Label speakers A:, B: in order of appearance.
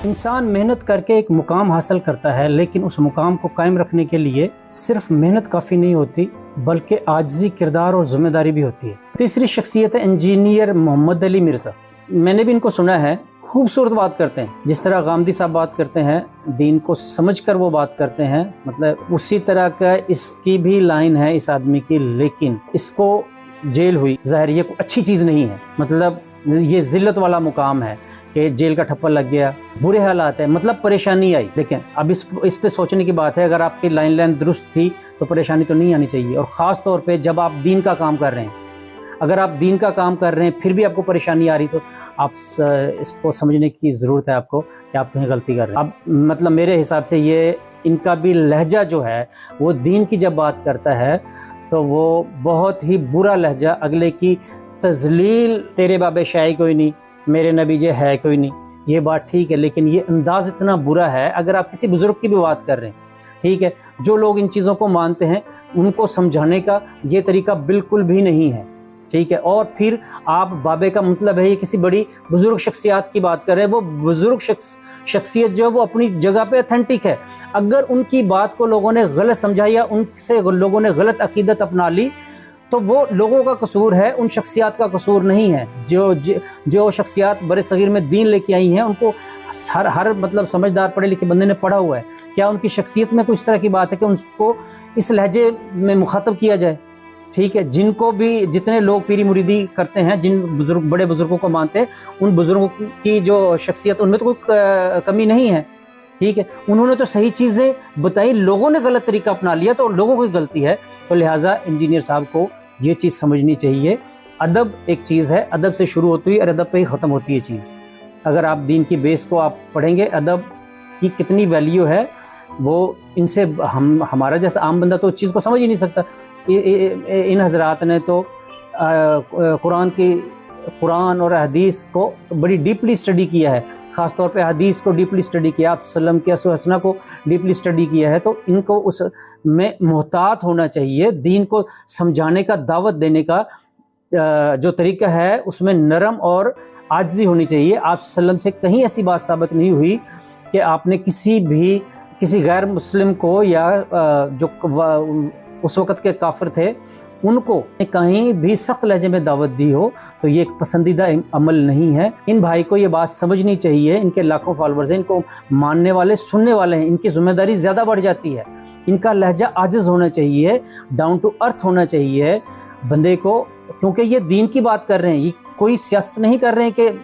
A: इंसान मेहनत करके एक मुकाम हासिल करता है, लेकिन उस मुकाम को कायम रखने के लिए सिर्फ मेहनत काफ़ी नहीं होती बल्कि आजिज़ी किरदार और ज़िम्मेदारी भी होती है। तीसरी शख्सियत है इंजीनियर मोहम्मद अली मिर्ज़ा। मैंने भी इनको सुना है, खूबसूरत बात करते हैं। जिस तरह गामदी साहब बात करते हैं, दीन को समझकर वो बात करते हैं, मतलब उसी तरह का इसकी भी लाइन है इस आदमी की। लेकिन इसको जेल हुई, ज़ाहिर ये कोई अच्छी चीज़ नहीं है, मतलब ये ज़िल्लत वाला मुकाम है कि जेल का ठप्पा लग गया, बुरे हालात है, मतलब परेशानी आई। देखें, अब इस पे सोचने की बात है, अगर आपकी लाइन दुरुस्त थी तो परेशानी तो नहीं आनी चाहिए। और ख़ास तौर पे जब आप दीन का काम कर रहे हैं, अगर आप दीन का काम कर रहे हैं फिर भी आपको परेशानी आ रही तो आप इसको समझने की ज़रूरत है आपको कि आप कहीं गलती कर रहे हैं। अब मतलब मेरे हिसाब से ये इनका भी लहजा जो है वो दीन की जब बात करता है तो वो बहुत ही बुरा लहजा, अगले की तज़लील, तेरे बाबे शाही कोई नहीं, मेरे नबी जे है कोई नहीं, ये बात ठीक है, लेकिन ये अंदाज़ इतना बुरा है। अगर आप किसी बुज़ुर्ग की भी बात कर रहे हैं, ठीक है, जो लोग इन चीज़ों को मानते हैं उनको समझाने का ये तरीका बिल्कुल भी नहीं है, ठीक है। और फिर आप बाबे का मतलब है ये किसी बड़ी बुज़ुर्ग शख्सियत की बात कर रहे हैं। वो बुज़ुर्ग शख्सियत जो है वो अपनी जगह पे ऑथेंटिक है। अगर उनकी बात को लोगों ने गलत समझा या उनसे लोगों ने गलत अकीदत अपना ली तो वो लोगों का कसूर है, उन शख्सियत का कसूर नहीं है। जो शख्सियत बड़े सगीर में दीन लेके आई हैं, उनको हर मतलब समझदार पढ़े लिखे बंदे ने पढ़ा हुआ है। क्या उनकी शख्सियत में कुछ तरह की बात है कि उनको इस लहजे में मुखातब किया जाए, ठीक है। जिनको भी, जितने लोग पीरी मुरीदी करते हैं, जिन बड़े बुजुर्गों को मानते हैं, उन बुजुर्गों की जो शख्सियत, उनमें तो कोई कमी नहीं है, ठीक है। उन्होंने तो सही चीज़ें बताई, लोगों ने गलत तरीका अपना लिया तो लोगों की गलती है। तो लिहाजा इंजीनियर साहब को ये चीज़ समझनी चाहिए। अदब एक चीज़ है, अदब से शुरू होती है और अदब पे ही ख़त्म होती है चीज़। अगर आप दीन की बेस को आप पढ़ेंगे, अदब की कितनी वैल्यू है वो इनसे हमारा जैसा आम बंदा तो उस चीज़ को समझ ही नहीं सकता। इन हजरात ने तो कुरान और हदीस को बड़ी डीपली स्टडी किया है, ख़ास तौर पे हदीस को डीपली स्टडी किया, आप सल्लम की अस्वा हसना को डीपली स्टडी किया है। तो इनको उस में मोहतात होना चाहिए। दीन को समझाने का, दावत देने का जो तरीका है उसमें नरम और आजिज़ी होनी चाहिए। आप सल्लम से कहीं ऐसी बात साबित नहीं हुई कि आपने किसी गैर मुस्लिम को या जो उस वक़्त के काफिर थे उनको कहीं भी सख्त लहजे में दावत दी हो, तो ये एक पसंदीदा अमल नहीं है। इन भाई को ये बात समझनी चाहिए। इनके लाखों फॉलोअर्स हैं, इनको मानने वाले, सुनने वाले हैं, इनकी जिम्मेदारी ज़्यादा बढ़ जाती है। इनका लहजा आजिज़ होना चाहिए, डाउन टू अर्थ होना चाहिए बंदे को, क्योंकि ये दीन की बात कर रहे हैं, ये कोई सियासत नहीं कर रहे हैं कि